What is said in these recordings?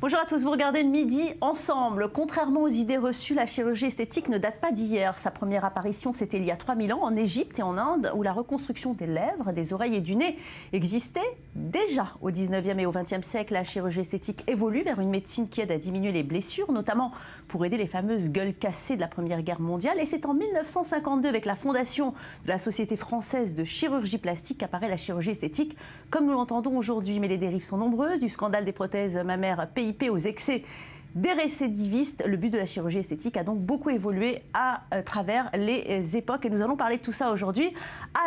Bonjour à tous, vous regardez le Midi ensemble. Contrairement aux idées reçues, la chirurgie esthétique ne date pas d'hier. Sa première apparition, c'était il y a 3000 ans en Égypte et en Inde, où la reconstruction des lèvres, des oreilles et du nez existait déjà. Au 19e et au 20e siècle, la chirurgie esthétique évolue vers une médecine qui aide à diminuer les blessures, notamment pour aider les fameuses gueules cassées de la Première Guerre mondiale. Et c'est en 1952, avec la fondation de la Société française de chirurgie plastique, qu'apparaît la chirurgie esthétique, comme nous l'entendons aujourd'hui. Mais les dérives sont nombreuses, du scandale des prothèses mammaires PIP aux excès des récidivistes. Le but de la chirurgie esthétique a donc beaucoup évolué à travers les époques et nous allons parler de tout ça aujourd'hui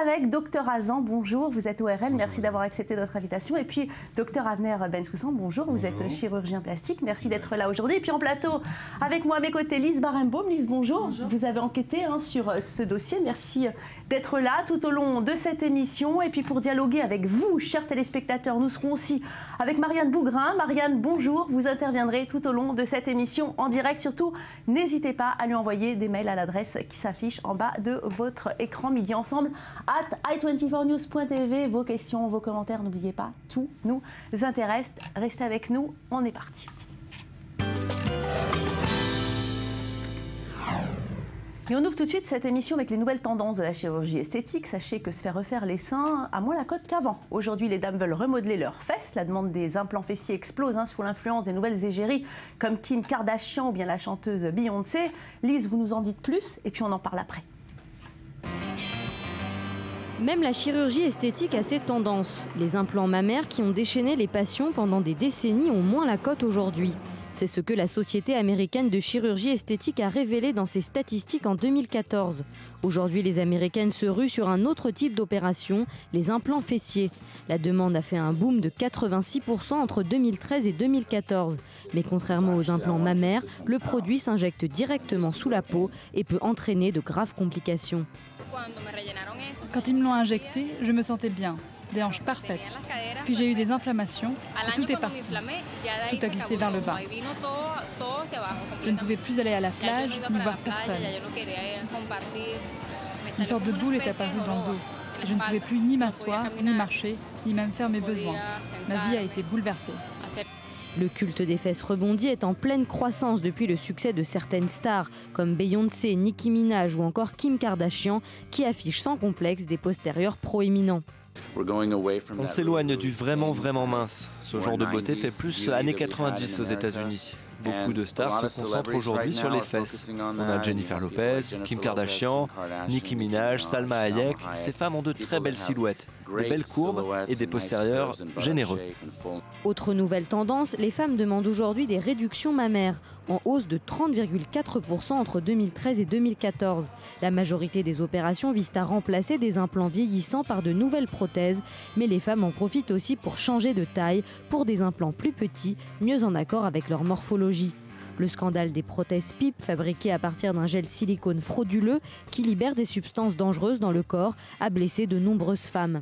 avec Dr Azan. Bonjour, vous êtes ORL, merci d'avoir accepté notre invitation. Et puis Dr Avner Bensoussan, bonjour, vous êtes chirurgien plastique, merci d'être là aujourd'hui. Et puis en plateau avec moi à mes côtés Lise Barenbaum. Lise, bonjour. Vous avez enquêté sur ce dossier, merci d'être là tout au long de cette émission. Et puis pour dialoguer avec vous, chers téléspectateurs, nous serons aussi avec Marianne Bougrin. Marianne, bonjour, vous interviendrez tout au long de cette émission en direct. Surtout, n'hésitez pas à lui envoyer des mails à l'adresse qui s'affiche en bas de votre écran. Midi ensemble @i24news.tv. Vos questions, vos commentaires, n'oubliez pas, tout nous intéresse. Restez avec nous, on est parti. Et on ouvre tout de suite cette émission avec les nouvelles tendances de la chirurgie esthétique. Sachez que se faire refaire les seins a moins la cote qu'avant. Aujourd'hui, les dames veulent remodeler leurs fesses. La demande des implants fessiers explose sous l'influence des nouvelles égéries comme Kim Kardashian ou bien la chanteuse Beyoncé. Lise, vous nous en dites plus et puis on en parle après. Même la chirurgie esthétique a ses tendances. Les implants mammaires qui ont déchaîné les passions pendant des décennies ont moins la cote aujourd'hui. C'est ce que la Société américaine de chirurgie esthétique a révélé dans ses statistiques en 2014. Aujourd'hui, les Américaines se ruent sur un autre type d'opération, les implants fessiers. La demande a fait un boom de 86% entre 2013 et 2014. Mais contrairement aux implants mammaires, le produit s'injecte directement sous la peau et peut entraîner de graves complications. Quand ils me l'ont injecté, je me sentais bien. Des hanches parfaites. Puis j'ai eu des inflammations et tout est parti. Tout a glissé vers le bas. Je ne pouvais plus aller à la plage ni voir personne. Une sorte de boule est apparue dans le dos. Je ne pouvais plus ni m'asseoir, ni marcher, ni même faire mes besoins. Ma vie a été bouleversée. Le culte des fesses rebondies est en pleine croissance depuis le succès de certaines stars comme Beyoncé, Nicki Minaj ou encore Kim Kardashian qui affichent sans complexe des postérieurs proéminents. On s'éloigne du vraiment mince. Ce genre de beauté fait plus années 90 aux États-Unis. Beaucoup de stars se concentrent aujourd'hui sur les fesses. On a Jennifer Lopez, Kim Kardashian, Nicki Minaj, Salma Hayek. Ces femmes ont de très belles silhouettes, de belles courbes et des postérieurs généreux. Autre nouvelle tendance, les femmes demandent aujourd'hui des réductions mammaires, en hausse de 30,4% entre 2013 et 2014. La majorité des opérations visent à remplacer des implants vieillissants par de nouvelles prothèses, mais les femmes en profitent aussi pour changer de taille, pour des implants plus petits, mieux en accord avec leur morphologie. Le scandale des prothèses PIP fabriquées à partir d'un gel silicone frauduleux qui libère des substances dangereuses dans le corps a blessé de nombreuses femmes.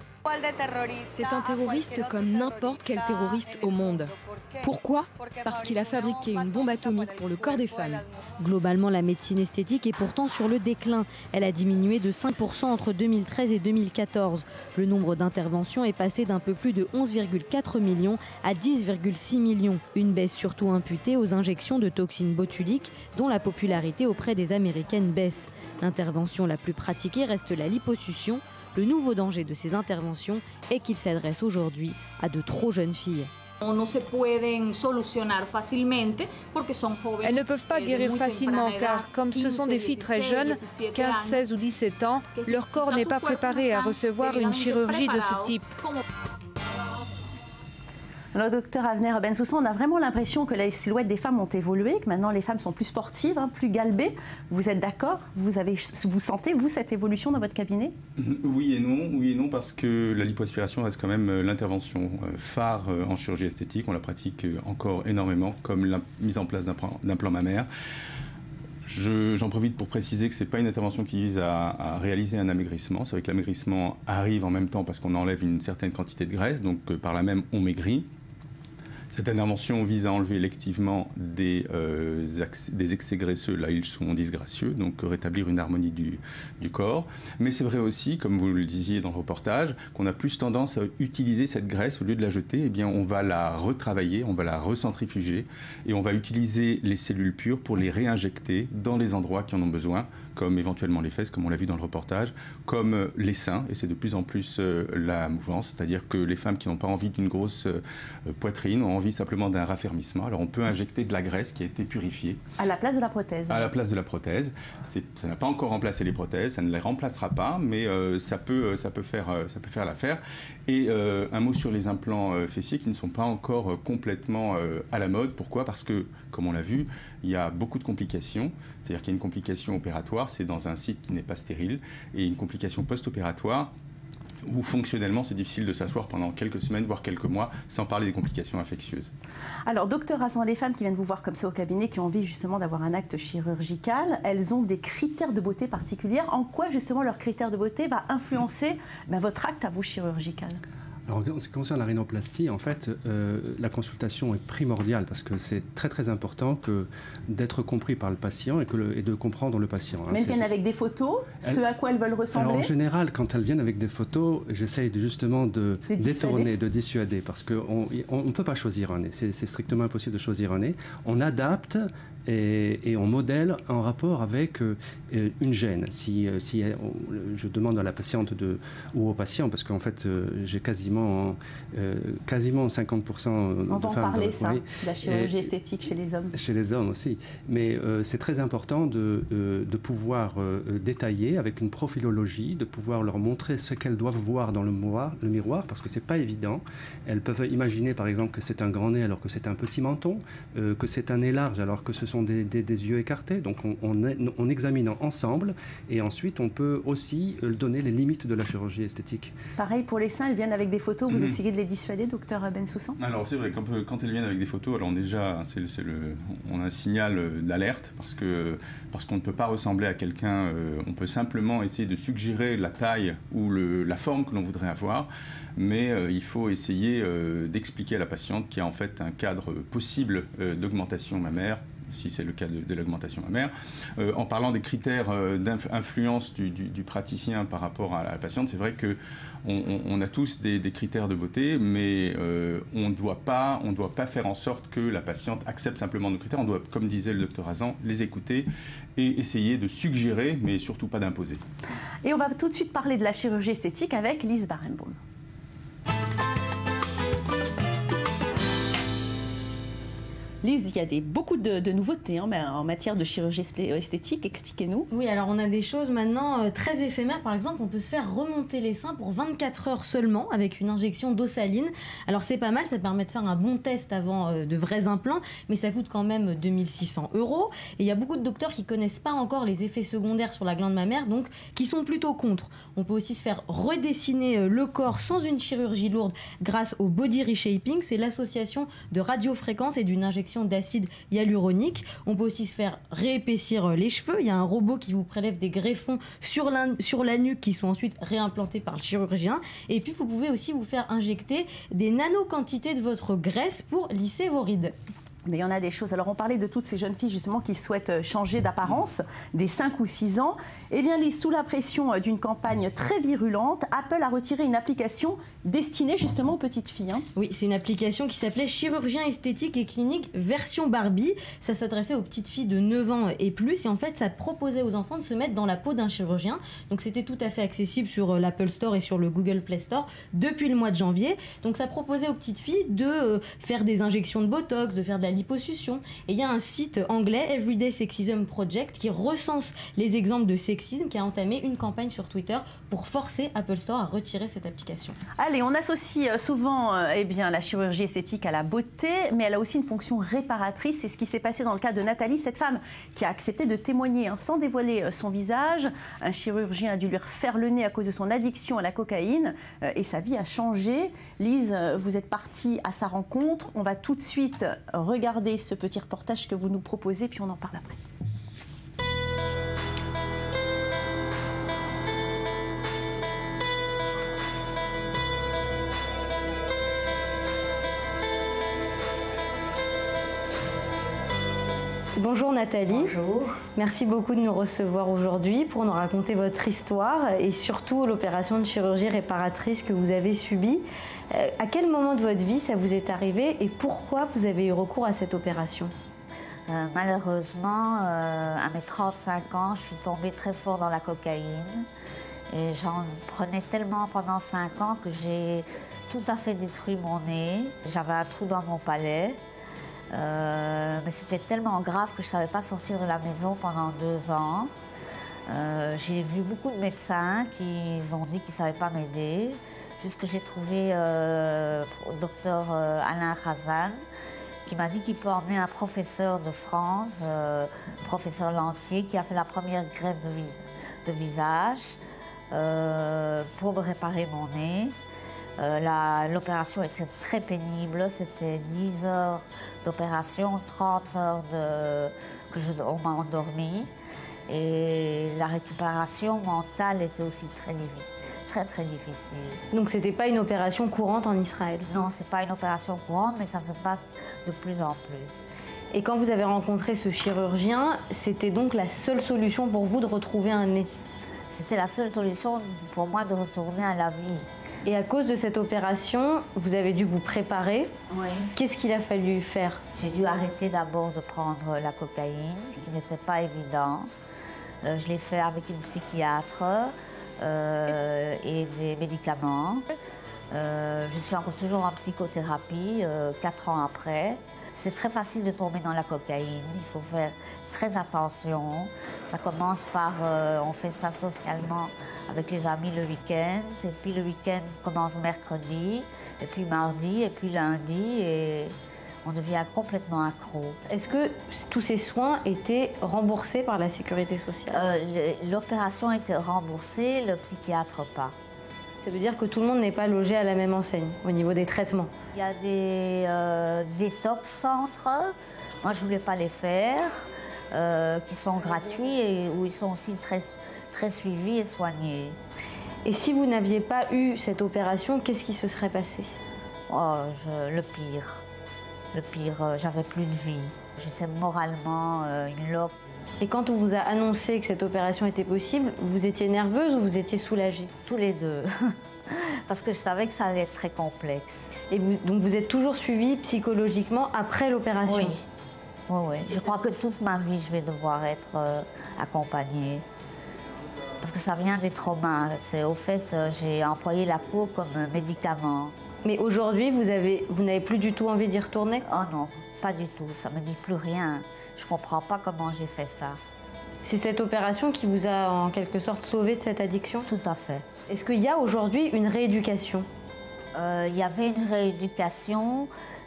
C'est un terroriste comme n'importe quel terroriste au monde. Pourquoi? Parce qu'il a fabriqué une bombe atomique pour le corps des femmes. Globalement, la médecine esthétique est pourtant sur le déclin. Elle a diminué de 5% entre 2013 et 2014. Le nombre d'interventions est passé d'un peu plus de 11,4 millions à 10,6 millions. Une baisse surtout imputée aux injections de toxines botuliques dont la popularité auprès des Américaines baisse. L'intervention la plus pratiquée reste la liposuction. Le nouveau danger de ces interventions est qu'il s'adresse aujourd'hui à de trop jeunes filles. Elles ne peuvent pas guérir facilement car, comme ce sont des filles très jeunes, 15, 16 ou 17 ans, leur corps n'est pas préparé à recevoir une chirurgie de ce type. Alors, docteur Avner Bensoussan, on a vraiment l'impression que les silhouettes des femmes ont évolué, que maintenant les femmes sont plus sportives, plus galbées. Vous êtes d'accord? Vous sentez, vous, cette évolution dans votre cabinet? Oui et non, parce que la lipoaspiration reste quand même l'intervention phare en chirurgie esthétique. On la pratique encore énormément, comme la mise en place d'implants mammaires. J'en profite pour préciser que ce n'est pas une intervention qui vise à réaliser un amaigrissement. C'est vrai que l'amaigrissement arrive en même temps parce qu'on enlève une certaine quantité de graisse, donc par là même on maigrit. Cette intervention vise à enlever électivement des excès graisseux, là ils sont disgracieux, donc rétablir une harmonie du corps. Mais c'est vrai aussi, comme vous le disiez dans le reportage, qu'on a plus tendance à utiliser cette graisse au lieu de la jeter. Eh bien, on va la retravailler, on va la recentrifuger et on va utiliser les cellules pures pour les réinjecter dans les endroits qui en ont besoin, comme éventuellement les fesses, comme on l'a vu dans le reportage, comme les seins, et c'est de plus en plus la mouvance, c'est-à-dire que les femmes qui n'ont pas envie d'une grosse poitrine ont envie simplement d'un raffermissement. Alors on peut injecter de la graisse qui a été purifiée. À la place de la prothèse. À la place de la prothèse. Ça n'a pas encore remplacé les prothèses, ça ne les remplacera pas, mais ça peut faire l'affaire. Et un mot sur les implants fessiers qui ne sont pas encore complètement à la mode. Pourquoi ? Parce que, comme on l'a vu, il y a beaucoup de complications. C'est-à-dire qu'il y a une complication opératoire, c'est dans un site qui n'est pas stérile, et une complication post-opératoire où fonctionnellement c'est difficile de s'asseoir pendant quelques semaines, voire quelques mois, sans parler des complications infectieuses. Alors, docteur Hazan, les femmes qui viennent vous voir comme ça au cabinet, qui ont envie justement d'avoir un acte chirurgical, elles ont des critères de beauté particuliers. En quoi justement leur critère de beauté va influencer votre acte à vous chirurgical ? Alors, en ce qui concerne la rhinoplastie, en fait, la consultation est primordiale parce que c'est très très important d'être compris par le patient et de comprendre le patient. Mais elles viennent avec des photos, ce à quoi elles veulent ressembler. Alors, en général, quand elles viennent avec des photos, j'essaye justement de détourner, de dissuader, parce qu'on ne peut pas choisir un nez. C'est strictement impossible de choisir un nez. On adapte et on modèle en rapport avec une gène. Si je demande à la patiente ou au patient, parce qu'en fait, j'ai quasiment 50% on de va en femmes parler, ça, de la chirurgie esthétique chez les hommes. Chez les hommes aussi. Mais c'est très important de pouvoir détailler avec une profilologie, de pouvoir leur montrer ce qu'elles doivent voir dans le miroir, parce que c'est pas évident. Elles peuvent imaginer, par exemple, que c'est un grand nez alors que c'est un petit menton, que c'est un nez large alors que ce sont des yeux écartés. Donc on examine ensemble et ensuite on peut aussi donner les limites de la chirurgie esthétique. Pareil pour les seins, elles viennent avec des photos, vous essayez de les dissuader, docteur Bensoussan ? Alors c'est vrai, quand elles viennent avec des photos, alors déjà on a un signal d'alerte parce qu'on ne peut pas ressembler à quelqu'un, on peut simplement essayer de suggérer la taille ou la forme que l'on voudrait avoir, mais il faut essayer d'expliquer à la patiente qu'il y a en fait un cadre possible d'augmentation mammaire, si c'est le cas de l'augmentation mammaire, en parlant des critères d'influence du praticien par rapport à la patiente. C'est vrai qu'on a tous des critères de beauté, mais on ne doit pas faire en sorte que la patiente accepte simplement nos critères. On doit, comme disait le docteur Hazan, les écouter et essayer de suggérer, mais surtout pas d'imposer. Et on va tout de suite parler de la chirurgie esthétique avec Lise Barenbaum. Lise, il y a beaucoup de nouveautés en matière de chirurgie esthétique. Expliquez-nous. Oui, alors on a des choses maintenant très éphémères. Par exemple, on peut se faire remonter les seins pour 24 heures seulement avec une injection d'eau saline. Alors c'est pas mal, ça permet de faire un bon test avant de vrais implants, mais ça coûte quand même 2 600 €. Et il y a beaucoup de docteurs qui connaissent pas encore les effets secondaires sur la glande mammaire, donc qui sont plutôt contre. On peut aussi se faire redessiner le corps sans une chirurgie lourde grâce au body reshaping. C'est l'association de radiofréquence et d'une injection d'acide hyaluronique. On peut aussi se faire réépaissir les cheveux. Il y a un robot qui vous prélève des greffons sur la nuque qui sont ensuite réimplantés par le chirurgien. Et puis vous pouvez aussi vous faire injecter des nano-quantités de votre graisse pour lisser vos rides. Mais il y en a des choses. Alors, on parlait de toutes ces jeunes filles, justement, qui souhaitent changer d'apparence dès 5 ou 6 ans. Eh bien, Lise, sous la pression d'une campagne très virulente, Apple a retiré une application destinée, justement, aux petites filles. Oui, c'est une application qui s'appelait Chirurgien esthétique et clinique version Barbie. Ça s'adressait aux petites filles de 9 ans et plus. Et en fait, ça proposait aux enfants de se mettre dans la peau d'un chirurgien. Donc, c'était tout à fait accessible sur l'Apple Store et sur le Google Play Store depuis le mois de janvier. Donc, ça proposait aux petites filles de faire des injections de Botox, de faire de la liposuction. Et il y a un site anglais, Everyday Sexism Project, qui recense les exemples de sexisme, qui a entamé une campagne sur Twitter pour forcer Apple Store à retirer cette application. Allez, on associe souvent la chirurgie esthétique à la beauté, mais elle a aussi une fonction réparatrice. C'est ce qui s'est passé dans le cas de Nathalie, cette femme qui a accepté de témoigner sans dévoiler son visage. Un chirurgien a dû lui refaire le nez à cause de son addiction à la cocaïne et sa vie a changé. Lise, vous êtes partie à sa rencontre. On va tout de suite regarder ce petit reportage que vous nous proposez, puis on en parle après. Bonjour Nathalie. Bonjour. Merci beaucoup de nous recevoir aujourd'hui pour nous raconter votre histoire et surtout l'opération de chirurgie réparatrice que vous avez subie. À quel moment de votre vie ça vous est arrivé et pourquoi vous avez eu recours à cette opération? Malheureusement, à mes 35 ans, je suis tombée très fort dans la cocaïne. Et j'en prenais tellement pendant 5 ans que j'ai tout à fait détruit mon nez. J'avais un trou dans mon palais. Mais c'était tellement grave que je ne savais pas sortir de la maison pendant 2 ans. J'ai vu beaucoup de médecins qui ont dit qu'ils ne savaient pas m'aider. Jusque j'ai trouvé le docteur Alain Khazan, qui m'a dit qu'il peut emmener un professeur de France, professeur Lantier, qui a fait la première greffe de visage pour me réparer mon nez. L'opération était très pénible, c'était 10 heures d'opération, 30 heures on m'a endormi. Et la récupération mentale était aussi très difficile. Donc c'était pas une opération courante en Israël? Non, c'est pas une opération courante, mais ça se passe de plus en plus. Et quand vous avez rencontré ce chirurgien, c'était donc la seule solution pour vous de retrouver un nez? C'était la seule solution pour moi de retourner à la vie. Et à cause de cette opération, vous avez dû vous préparer. Oui. Qu'est-ce qu'il a fallu faire? J'ai dû arrêter d'abord de prendre la cocaïne, qui n'était pas évident. Je l'ai fait avec une psychiatre et des médicaments. Je suis encore toujours en psychothérapie 4 ans après. C'est très facile de tomber dans la cocaïne, il faut faire très attention. Ça commence par, on fait ça socialement avec les amis le week-end, et puis le week-end commence mercredi, et puis mardi, et puis lundi, et on devient complètement accro. Est-ce que tous ces soins étaient remboursés par la sécurité sociale? L'opération était remboursée, le psychiatre pas. Ça veut dire que tout le monde n'est pas logé à la même enseigne au niveau des traitements? Il y a des détox centres, moi je ne voulais pas les faire, qui sont gratuits et où ils sont aussi très suivis et soignés. Et si vous n'aviez pas eu cette opération, qu'est-ce qui se serait passé? Le pire. Le pire, j'avais plus de vie. J'étais moralement une loque. Et quand on vous a annoncé que cette opération était possible, vous étiez nerveuse ou vous étiez soulagée? Tous les deux. Parce que je savais que ça allait être très complexe. Et donc vous êtes toujours suivie psychologiquement après l'opération? Oui. Oui. Je crois que toute ma vie, je vais devoir être accompagnée. Parce que ça vient des traumas. Au fait, j'ai employé la cour comme médicament. Mais aujourd'hui, vous n'avez plus du tout envie d'y retourner? Oh non, pas du tout. Ça ne me dit plus rien. Je ne comprends pas comment j'ai fait ça. C'est cette opération qui vous a en quelque sorte sauvé de cette addiction? Tout à fait. Est-ce qu'il y a aujourd'hui une rééducation? Il y avait une rééducation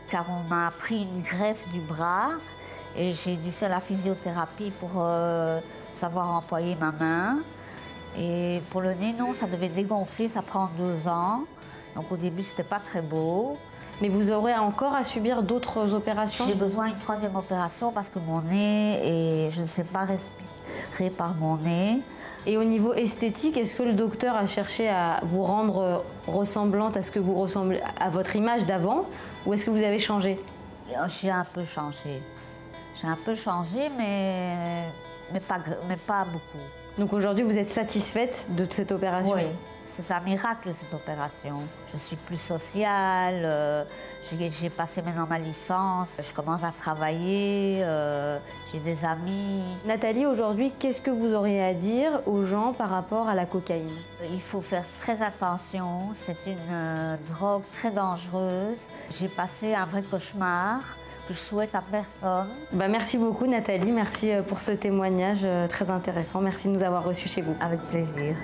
car on m'a pris une greffe du bras et j'ai dû faire la physiothérapie pour savoir employer ma main. Et pour le nez, non, ça devait dégonfler, ça prend 2 ans. Donc au début, c'était pas très beau. Mais vous aurez encore à subir d'autres opérations? J'ai besoin d'une 3e opération parce que mon nez, je ne sais pas respirer par mon nez. Et au niveau esthétique, est-ce que le docteur a cherché à vous rendre ressemblante à ce que vous ressemblez, à votre image d'avant, ou est-ce que vous avez changé? J'ai un peu changé. J'ai un peu changé, mais pas beaucoup. Donc aujourd'hui, vous êtes satisfaite de cette opération? Oui. C'est un miracle, cette opération. Je suis plus sociale, j'ai passé maintenant ma licence, je commence à travailler, j'ai des amis. Nathalie, aujourd'hui, qu'est-ce que vous auriez à dire aux gens par rapport à la cocaïne? Il faut faire très attention, c'est une drogue très dangereuse. J'ai passé un vrai cauchemar que je souhaite à personne. Merci beaucoup Nathalie, merci pour ce témoignage très intéressant. Merci de nous avoir reçus chez vous. Avec plaisir.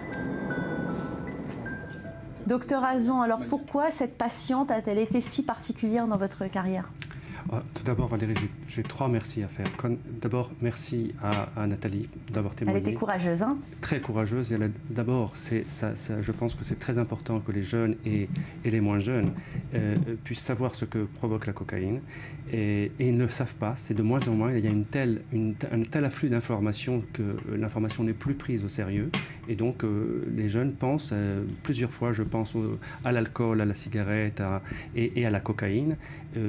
Docteur Hazan, alors pourquoi cette patiente a-t-elle été si particulière dans votre carrière? Tout d'abord, Valérie, j'ai 3 merci à faire. D'abord, merci à Nathalie d'avoir témoigné. Elle était courageuse, hein? Très courageuse. D'abord, je pense que c'est très important que les jeunes et les moins jeunes puissent savoir ce que provoque la cocaïne. Et ils ne le savent pas, c'est de moins en moins. Il y a un tel afflux d'informations que l'information n'est plus prise au sérieux. Et donc, les jeunes pensent, plusieurs fois, je pense à l'alcool, à la cigarette et à la cocaïne,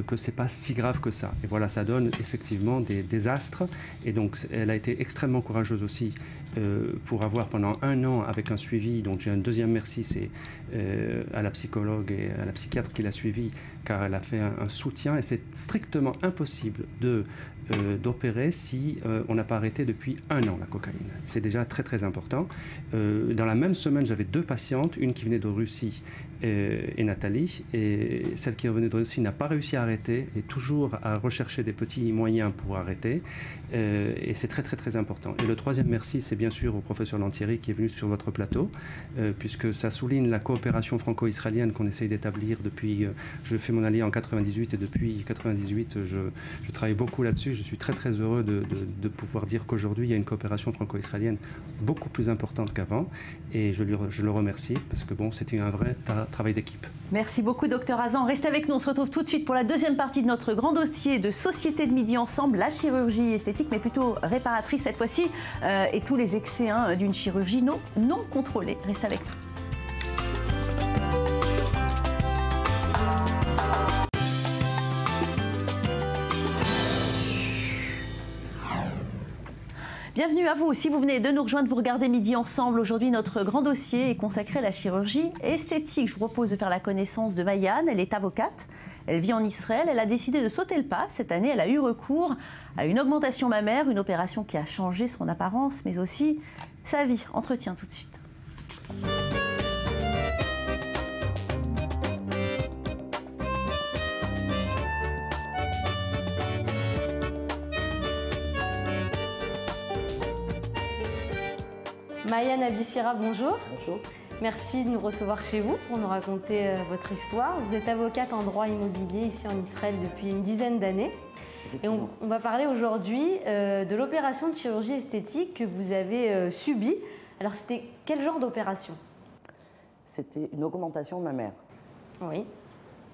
que ce n'est pas si grave grave que ça. Et voilà, ça donne effectivement des désastres. Et donc, elle a été extrêmement courageuse aussi pour avoir pendant 1 an avec un suivi. Donc, j'ai un deuxième merci, c'est à la psychologue et à la psychiatre qui l'a suivi, car elle a fait un soutien. Et c'est strictement impossible d'opérer si on n'a pas arrêté depuis 1 an la cocaïne. C'est déjà très très important. Dans la même semaine, j'avais 2 patientes, une qui venait de Russie et Nathalie, et celle qui revenait de Russie n'a pas réussi à arrêter, et toujours à rechercher des petits moyens pour arrêter, et c'est très très très important. Et le troisième merci, c'est bien sûr au professeur Lantieri qui est venu sur votre plateau, puisque ça souligne la coopération franco-israélienne qu'on essaye d'établir depuis, je fais mon allié en 98, et depuis 98 je travaille beaucoup là-dessus. Je suis très très heureux de pouvoir dire qu'aujourd'hui il y a une coopération franco-israélienne beaucoup plus importante qu'avant, et je le remercie parce que bon, c'était un vrai travail d'équipe. Merci beaucoup docteur Hazan. Restez avec nous, on se retrouve tout de suite pour la deuxième partie de notre grand dossier de Société de Midi Ensemble, la chirurgie esthétique, mais plutôt réparatrice cette fois-ci, et tous les excès d'une chirurgie non contrôlée. Restez avec nous. Bienvenue à vous. Si vous venez de nous rejoindre, vous regardez Midi Ensemble. Aujourd'hui, notre grand dossier est consacré à la chirurgie esthétique. Je vous propose de faire la connaissance de Mayan. Elle est avocate. Elle vit en Israël. Elle a décidé de sauter le pas. Cette année, elle a eu recours à une augmentation mammaire, une opération qui a changé son apparence, mais aussi sa vie. Entretien tout de suite. Mayan Abissira, bonjour. Bonjour. Merci de nous recevoir chez vous pour nous raconter votre histoire. Vous êtes avocate en droit immobilier ici en Israël depuis une dizaine d'années. Et on va parler aujourd'hui de l'opération de chirurgie esthétique que vous avez subie. Alors c'était quel genre d'opération? C'était une augmentation mammaire. Oui.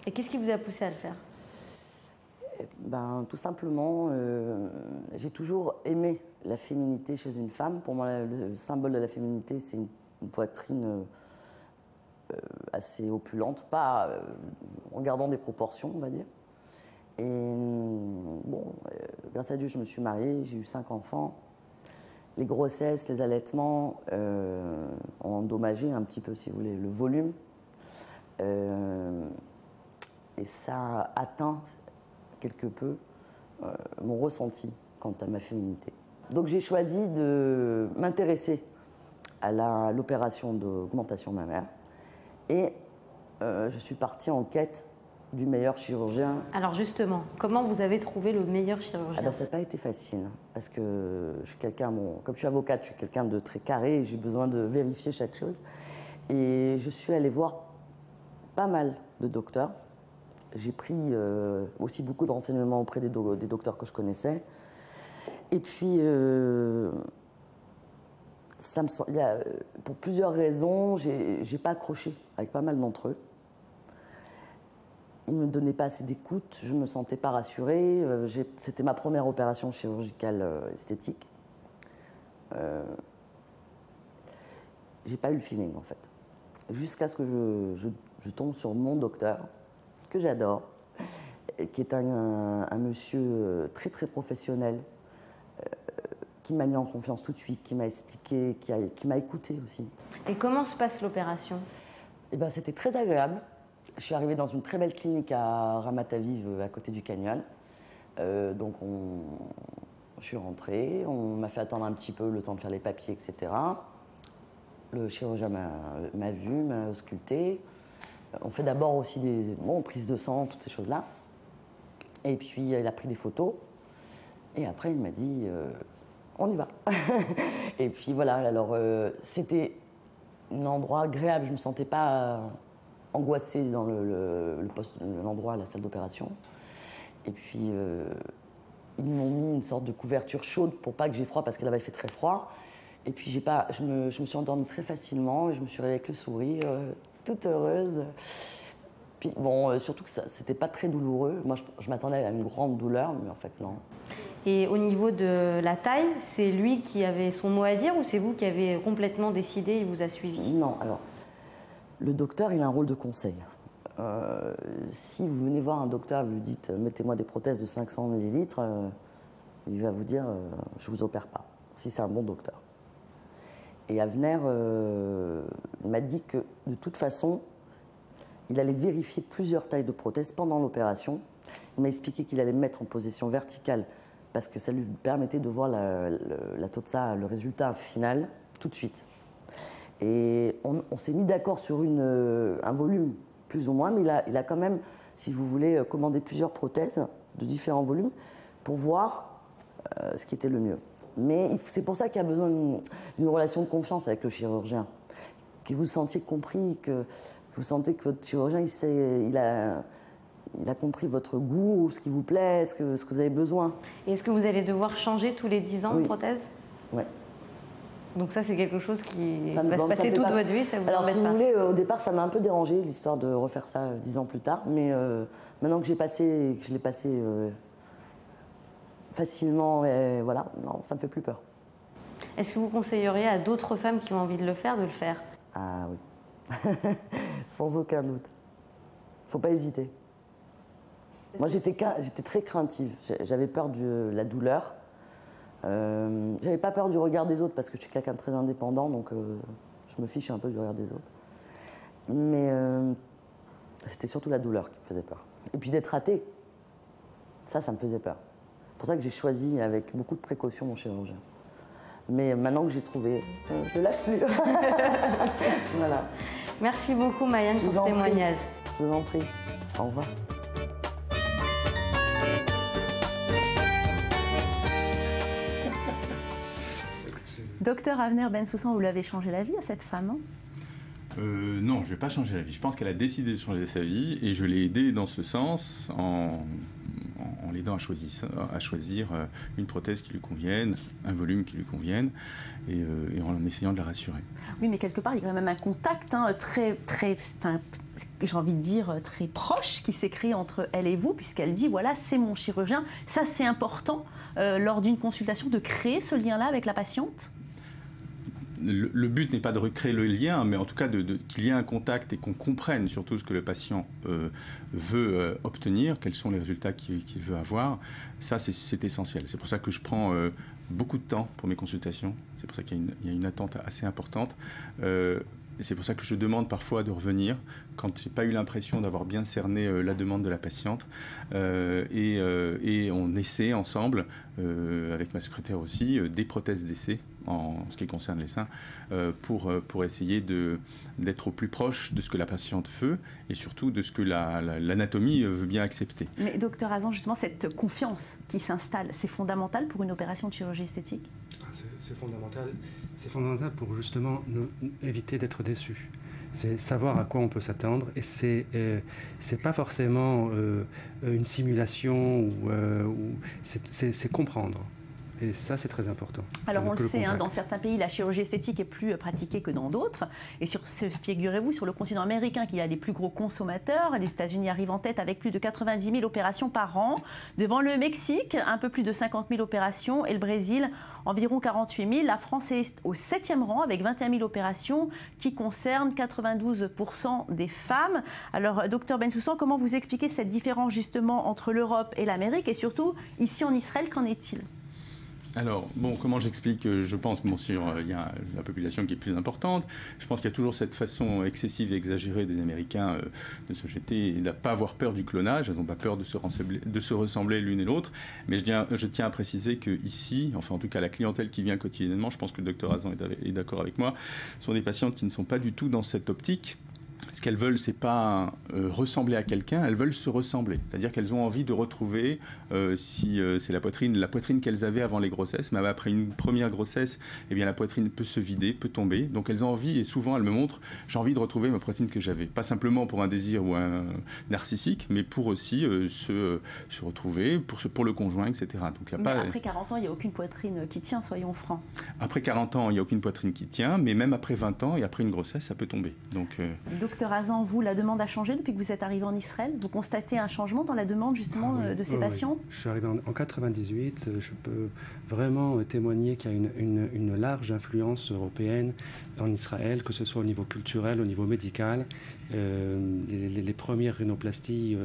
Et qu'est-ce qui vous a poussé à le faire? Tout simplement, j'ai toujours aimé la féminité chez une femme. Pour moi, le symbole de la féminité, c'est une poitrine assez opulente, pas en gardant des proportions, on va dire. Et grâce à Dieu, je me suis mariée, j'ai eu 5 enfants. Les grossesses, les allaitements ont endommagé un petit peu, si vous voulez, le volume. Et ça a atteint quelque peu mon ressenti quant à ma féminité. Donc j'ai choisi de m'intéresser à l'opération d'augmentation mammaire et je suis partie en quête du meilleur chirurgien. Alors justement, comment vous avez trouvé le meilleur chirurgien? Ça n'a pas été facile parce que je suis quelqu'un, comme je suis avocate, je suis quelqu'un de très carré et j'ai besoin de vérifier chaque chose. Et je suis allée voir pas mal de docteurs. J'ai pris aussi beaucoup de renseignements auprès des docteurs que je connaissais. Et puis, pour plusieurs raisons, j'ai pas accroché avec pas mal d'entre eux. Ils ne me donnaient pas assez d'écoute, je ne me sentais pas rassurée. C'était ma première opération chirurgicale esthétique. J'ai pas eu le feeling, en fait. Jusqu'à ce que je tombe sur mon docteur, que j'adore, qui est un monsieur très très professionnel, qui m'a mis en confiance tout de suite, qui m'a expliqué, qui m'a écouté aussi. Et comment se passe l'opération? C'était très agréable. Je suis arrivée dans une très belle clinique à Ramat Aviv, à côté du Canyon. Donc je suis rentrée, on m'a fait attendre un petit peu le temps de faire les papiers, etc. Le chirurgien m'a vu, m'a ausculté. On fait d'abord aussi des prises de sang, toutes ces choses-là. Et puis, il a pris des photos. Et après, il m'a dit, on y va. Et puis, voilà. Alors, c'était un endroit agréable. Je ne me sentais pas angoissée dans l'endroit, la salle d'opération. Et puis, ils m'ont mis une sorte de couverture chaude pour pas que j'ai froid, parce qu'elle avait fait très froid. Et puis, je me suis endormie très facilement. Et je me suis réveillée avec le sourire. Toute heureuse. Puis surtout que c'était pas très douloureux. Moi, je m'attendais à une grande douleur, mais en fait, non. Et au niveau de la taille, c'est lui qui avait son mot à dire ou c'est vous qui avez complètement décidé et vous a suivi? Non, alors, le docteur, il a un rôle de conseil. si vous venez voir un docteur, vous lui dites « mettez-moi des prothèses de 500 millilitres », il va vous dire « je ne vous opère pas », si c'est un bon docteur. Et Avner m'a dit que de toute façon, il allait vérifier plusieurs tailles de prothèses pendant l'opération. Il m'a expliqué qu'il allait me mettre en position verticale parce que ça lui permettait de voir le résultat final tout de suite. Et on s'est mis d'accord sur un volume plus ou moins, mais il a quand même, si vous voulez, commandé plusieurs prothèses de différents volumes pour voir ce qui était le mieux. Mais c'est pour ça qu'il y a besoin d'une relation de confiance avec le chirurgien. Que vous sentiez compris, que vous sentez que votre chirurgien, il a compris votre goût, ce qui vous plaît, ce que vous avez besoin. Et est-ce que vous allez devoir changer tous les 10 ans de prothèse? Oui. Donc ça, c'est quelque chose qui va se passer toute votre vie, ça vous embête pas? Alors si vous voulez, au départ, ça m'a un peu dérangé, l'histoire de refaire ça 10 ans plus tard. Mais maintenant que je l'ai passé facilement, et voilà, non, ça me fait plus peur. Est-ce que vous conseilleriez à d'autres femmes qui ont envie de le faire faire? Ah oui, sans aucun doute. Faut pas hésiter. Moi, j'étais très craintive. J'avais peur de la douleur. J'avais pas peur du regard des autres parce que je suis quelqu'un de très indépendant, donc je me fiche un peu du regard des autres. Mais c'était surtout la douleur qui me faisait peur. Et puis d'être ratée, ça me faisait peur. C'est pour ça que j'ai choisi avec beaucoup de précaution mon chirurgien. Mais maintenant que j'ai trouvé, je ne lâche plus. Voilà. Merci beaucoup Maïane pour ce témoignage. Je vous en prie. Au revoir. Docteur Avner Bensoussan, vous l'avez changé la vie à cette femme, hein? Non, je ne vais pas changer la vie. Je pense qu'elle a décidé de changer sa vie et je l'ai aidée dans ce sens en l'aidant à choisir une prothèse qui lui convienne, un volume qui lui convienne et en essayant de la rassurer. Oui, mais quelque part, il y a quand même un contact j'ai envie de dire très proche qui s'est créé entre elle et vous, puisqu'elle dit, voilà, c'est mon chirurgien. Ça, c'est important lors d'une consultation de créer ce lien-là avec la patiente? Le but n'est pas de recréer le lien, mais en tout cas qu'il y ait un contact et qu'on comprenne surtout ce que le patient veut obtenir, quels sont les résultats qu'il veut avoir. Ça, c'est essentiel. C'est pour ça que je prends beaucoup de temps pour mes consultations. C'est pour ça qu'il y a une attente assez importante. Et c'est pour ça que je demande parfois de revenir quand je n'ai pas eu l'impression d'avoir bien cerné la demande de la patiente. Et on essaie ensemble, avec ma secrétaire aussi, des prothèses d'essai en ce qui concerne les seins, pour essayer d'être au plus proche de ce que la patiente veut et surtout de ce que l'anatomie veut bien accepter. Mais docteur Azan, justement, cette confiance qui s'installe, c'est fondamental pour une opération de chirurgie esthétique? C'est fondamental. C'est fondamental pour justement éviter d'être déçu. C'est savoir à quoi on peut s'attendre et c'est pas forcément une simulation ou c'est comprendre. Et ça, c'est très important. Alors, on le sait, dans certains pays, la chirurgie esthétique est plus pratiquée que dans d'autres. Et figurez-vous, sur le continent américain, qu'il y a les plus gros consommateurs. Les États-Unis arrivent en tête avec plus de 90 000 opérations par an. Devant le Mexique, un peu plus de 50 000 opérations. Et le Brésil, environ 48 000. La France est au 7e rang avec 21 000 opérations qui concernent 92% des femmes. Alors, docteur Bensoussan, comment vous expliquez cette différence justement entre l'Europe et l'Amérique? Et surtout, ici en Israël, qu'en est-il? Alors, bon, comment j'explique? Je pense, bon, il y a la population qui est plus importante. Je pense qu'il y a toujours cette façon excessive et exagérée des Américains de se jeter et de ne pas avoir peur du clonage. Ils n'ont pas peur de se ressembler l'une et l'autre. Mais je tiens à préciser qu'ici, enfin en tout cas la clientèle qui vient quotidiennement, je pense que le docteur Azan est d'accord avec moi, sont des patientes qui ne sont pas du tout dans cette optique. Ce qu'elles veulent, c'est pas ressembler à quelqu'un, elles veulent se ressembler. C'est-à-dire qu'elles ont envie de retrouver, si c'est la poitrine qu'elles avaient avant les grossesses. Mais après une première grossesse, eh bien, la poitrine peut se vider, peut tomber. Donc elles ont envie, et souvent elles me montrent, j'ai envie de retrouver ma poitrine que j'avais. Pas simplement pour un désir ou un narcissique, mais pour aussi se retrouver, pour le conjoint, etc. Donc, après 40 ans, il n'y a aucune poitrine qui tient, soyons francs. Après 40 ans, il n'y a aucune poitrine qui tient, mais même après 20 ans et après une grossesse, ça peut tomber. Donc, Docteur Azan, vous, la demande a changé depuis que vous êtes arrivé en Israël? Vous constatez un changement dans la demande justement de ces patients? Je suis arrivé en 98, je peux vraiment témoigner qu'il y a une large influence européenne en Israël, que ce soit au niveau culturel, au niveau médical. les premières rhinoplasties,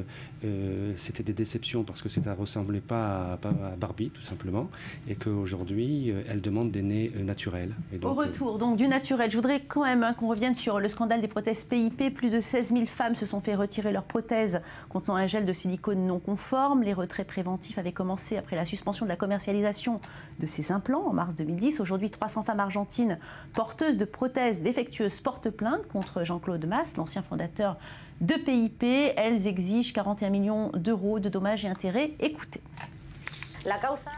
c'était des déceptions parce que ça ne ressemblait pas à Barbie, tout simplement, et qu'aujourd'hui, elles demandent des nez naturels. Et donc, au retour donc du naturel, je voudrais quand même qu'on revienne sur le scandale des prothèses PIP. Plus de 16 000 femmes se sont fait retirer leurs prothèses contenant un gel de silicone non conforme. Les retraits préventifs avaient commencé après la suspension de la commercialisation de ces implants en mars 2010. Aujourd'hui, 300 femmes argentines porteuses de prothèses défectueuses portent plainte contre Jean-Claude Mas, l'ancien fondateur de PIP. Elles exigent 41 millions d'euros de dommages et intérêts. Écoutez.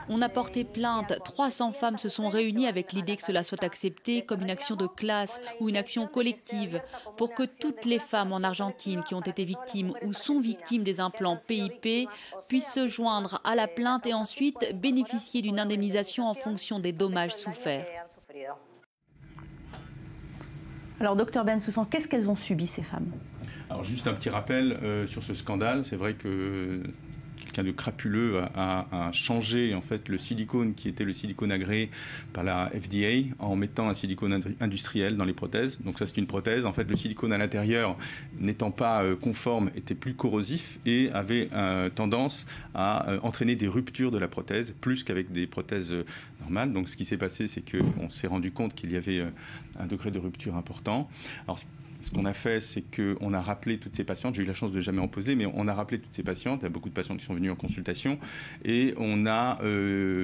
On a porté plainte. 300 femmes se sont réunies avec l'idée que cela soit accepté comme une action de classe ou une action collective pour que toutes les femmes en Argentine qui ont été victimes ou sont victimes des implants PIP puissent se joindre à la plainte et ensuite bénéficier d'une indemnisation en fonction des dommages soufferts. Alors, docteur Bensoussan, qu'est-ce qu'elles ont subi, ces femmes? Alors, juste un petit rappel sur ce scandale. C'est vrai que quelqu'un de crapuleux a changé en fait le silicone qui était le silicone agréé par la FDA en mettant un silicone industriel dans les prothèses. Donc ça, c'est une prothèse. En fait, le silicone à l'intérieur, n'étant pas conforme, était plus corrosif et avait tendance à entraîner des ruptures de la prothèse plus qu'avec des prothèses normales. Donc ce qui s'est passé, c'est qu'on s'est rendu compte qu'il y avait un degré de rupture important. Alors, ce qu'on a fait, c'est qu'on a rappelé toutes ces patientes. J'ai eu la chance de jamais en poser, mais on a rappelé toutes ces patientes. Il y a beaucoup de patientes qui sont venues en consultation. Et on a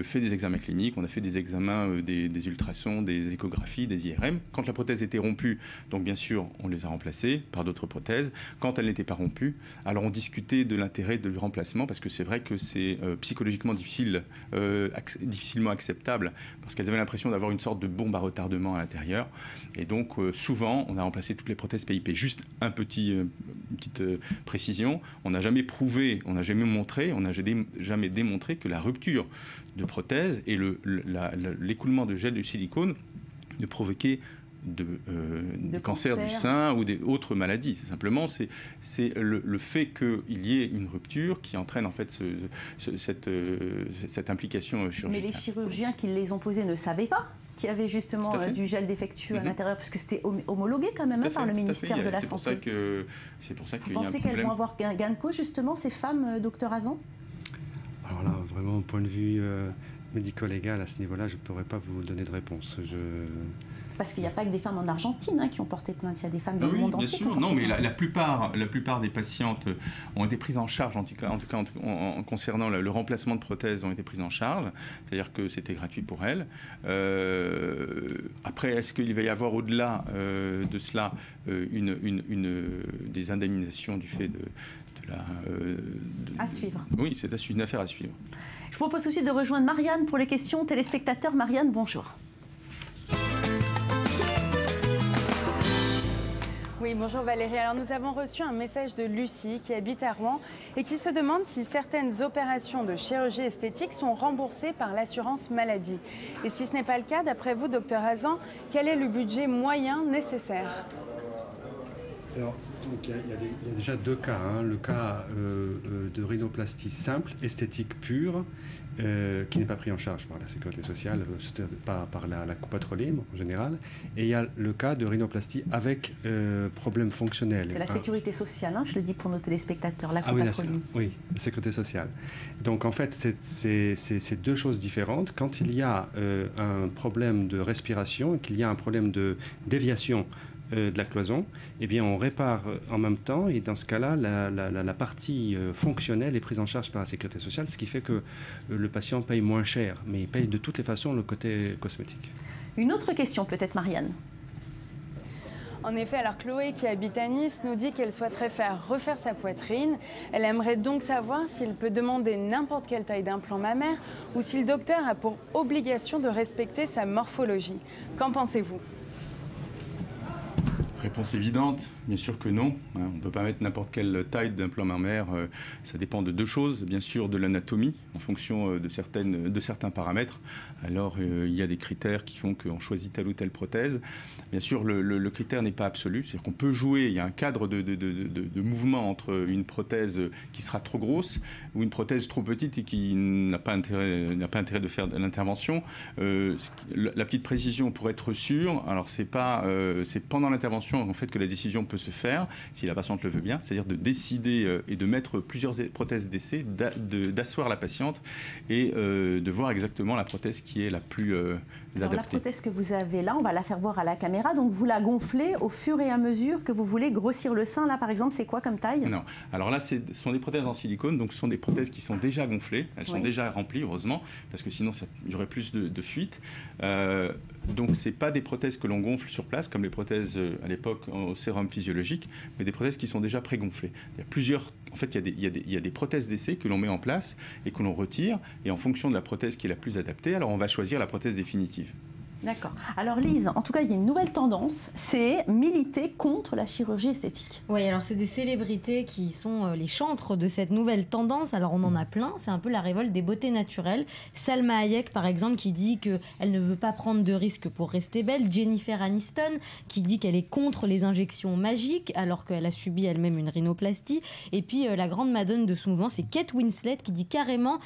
fait des examens cliniques, on a fait des examens, des ultrasons, des échographies, des IRM. Quand la prothèse était rompue, donc bien sûr, on les a remplacées par d'autres prothèses. Quand elle n'était pas rompue, alors on discutait de l'intérêt du remplacement, parce que c'est vrai que c'est psychologiquement difficilement acceptable, parce qu'elles avaient l'impression d'avoir une sorte de bombe à retardement à l'intérieur. Et donc, souvent, on a remplacé toutes les prothèses PIP. Juste une petite précision, on n'a jamais prouvé, on n'a jamais montré, on n'a jamais démontré que la rupture de prothèse et l'écoulement de gel de silicone ne provoquait des cancers du sein ou des autres maladies. C'est simplement c'est le fait qu'il y ait une rupture qui entraîne en fait cette implication chirurgicale. Mais les chirurgiens qui les ont posés ne savaient pas qu'il y avait justement du gel défectueux à l'intérieur, parce que c'était homologué quand même par le ministère de la Santé. C'est pour ça qu'il y a un problème. Vous pensez qu'elles vont avoir gain de cause justement, ces femmes, docteur Hazan? Alors là, vraiment, au point de vue médico-légal, à ce niveau-là, je ne pourrais pas vous donner de réponse. Parce qu'il n'y a pas que des femmes en Argentine qui ont porté plainte, il y a des femmes dans le monde entier. Bien sûr. Non, mais la plupart des patientes ont été prises en charge, en tout cas en concernant le remplacement de prothèses, ont été prises en charge, c'est-à-dire que c'était gratuit pour elles. Après, est-ce qu'il va y avoir au-delà de cela des indemnisations du fait de la... à suivre. Oui, c'est une affaire à suivre. Je vous propose aussi de rejoindre Marianne pour les questions téléspectateurs. Marianne, bonjour. Oui, bonjour Valérie. Alors nous avons reçu un message de Lucie qui habite à Rouen et qui se demande si certaines opérations de chirurgie esthétique sont remboursées par l'assurance maladie. Et si ce n'est pas le cas, d'après vous, docteur Hazan, quel est le budget moyen nécessaire? Alors, donc, il y a déjà deux cas. Le cas de rhinoplastie simple, esthétique pure, qui n'est pas pris en charge par la sécurité sociale, par la coupotte libre en général. Et il y a le cas de rhinoplastie avec problème fonctionnel. C'est la sécurité sociale, je le dis pour nos téléspectateurs, la coupotte libre. Oui, la sécurité sociale. Donc en fait, c'est deux choses différentes. Quand il y a un problème de respiration et qu'il y a un problème de déviation de la cloison, eh bien on répare en même temps, et dans ce cas-là, la partie fonctionnelle est prise en charge par la sécurité sociale, ce qui fait que le patient paye moins cher, mais il paye de toutes les façons le côté cosmétique. Une autre question peut-être, Marianne. En effet, alors Chloé, qui habite à Nice, nous dit qu'elle souhaiterait refaire sa poitrine. Elle aimerait donc savoir s'il peut demander n'importe quelle taille d'implant mammaire ou si le docteur a pour obligation de respecter sa morphologie. Qu'en pensez-vous ? Réponse évidente, bien sûr que non. On ne peut pas mettre n'importe quelle taille d'implant mammaire. Ça dépend de deux choses. Bien sûr, de l'anatomie, en fonction de certains paramètres. Alors, il y a des critères qui font qu'on choisit telle ou telle prothèse. Bien sûr, le critère n'est pas absolu. C'est-à-dire qu'on peut jouer, il y a un cadre de mouvement entre une prothèse qui sera trop grosse ou une prothèse trop petite et qui n'a pas intérêt de faire de l'intervention. La petite précision pour être sûr, alors c'est pendant l'intervention attention en fait que la décision peut se faire, si la patiente le veut bien, c'est-à-dire de décider et de mettre plusieurs prothèses d'essai, d'asseoir la patiente et de voir exactement la prothèse qui est la plus adaptée. La prothèse que vous avez là, on va la faire voir à la caméra, donc vous la gonflez au fur et à mesure que vous voulez grossir le sein. Là par exemple, c'est quoi comme taille? Non, alors là ce sont des prothèses en silicone, donc ce sont des prothèses qui sont déjà gonflées, elles sont déjà remplies heureusement, parce que sinon j'aurais plus de fuite. Donc ce n'est pas des prothèses que l'on gonfle sur place, comme les prothèses à l'époque au sérum physiologique, mais des prothèses qui sont déjà pré-gonflées. Il y a plusieurs, en fait il y a des prothèses d'essai que l'on met en place et que l'on retire, et en fonction de la prothèse qui est la plus adaptée, alors on va choisir la prothèse définitive. D'accord. Alors Lise, en tout cas, il y a une nouvelle tendance, c'est militer contre la chirurgie esthétique. Oui, alors c'est des célébrités qui sont les chantres de cette nouvelle tendance. Alors on en a plein, c'est un peu la révolte des beautés naturelles. Salma Hayek, par exemple, qui dit qu'elle ne veut pas prendre de risques pour rester belle. Jennifer Aniston, qui dit qu'elle est contre les injections magiques, alors qu'elle a subi elle-même une rhinoplastie. Et puis la grande madone de ce mouvement, c'est Kate Winslet, qui dit carrément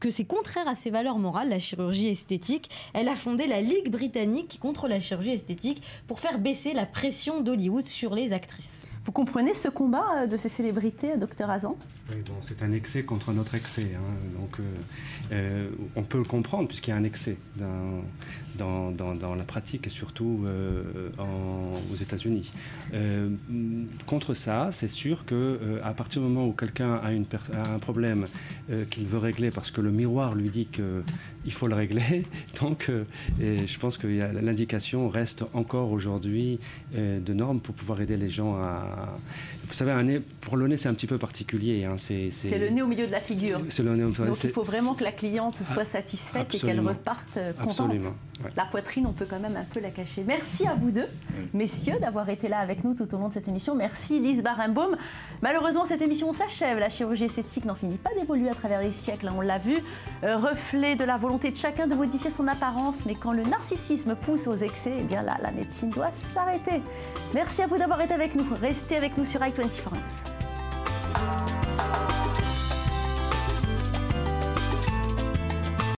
que c'est contraire à ses valeurs morales, la chirurgie esthétique. Elle a fondé la Ligue britannique contre la chirurgie esthétique pour faire baisser la pression d'Hollywood sur les actrices. Vous comprenez ce combat de ces célébrités, Dr Hazan? Oui, bon, c'est un excès contre un autre excès. Hein. Donc, on peut le comprendre puisqu'il y a un excès dans la pratique et surtout aux États-Unis. Contre ça, c'est sûr qu'à partir du moment où quelqu'un a un problème qu'il veut régler parce que le miroir lui dit qu'il faut le régler, donc je pense que l'indication reste encore aujourd'hui de norme pour pouvoir aider les gens à... Vous savez, un nez, pour le nez, c'est un petit peu particulier. Hein. C'est le nez au milieu de la figure. Donc il faut vraiment que la cliente soit satisfaite et qu'elle reparte contente. Absolument. Ouais. La poitrine, on peut quand même un peu la cacher. Merci à vous deux, messieurs, d'avoir été là avec nous tout au long de cette émission. Merci Lise Barenbaum. Malheureusement, cette émission s'achève. La chirurgie esthétique n'en finit pas d'évoluer à travers les siècles. On l'a vu, reflet de la volonté de chacun de modifier son apparence. Mais quand le narcissisme pousse aux excès, eh bien là, la médecine doit s'arrêter. Merci à vous d'avoir été avec nous. Restez avec nous sur i24 News.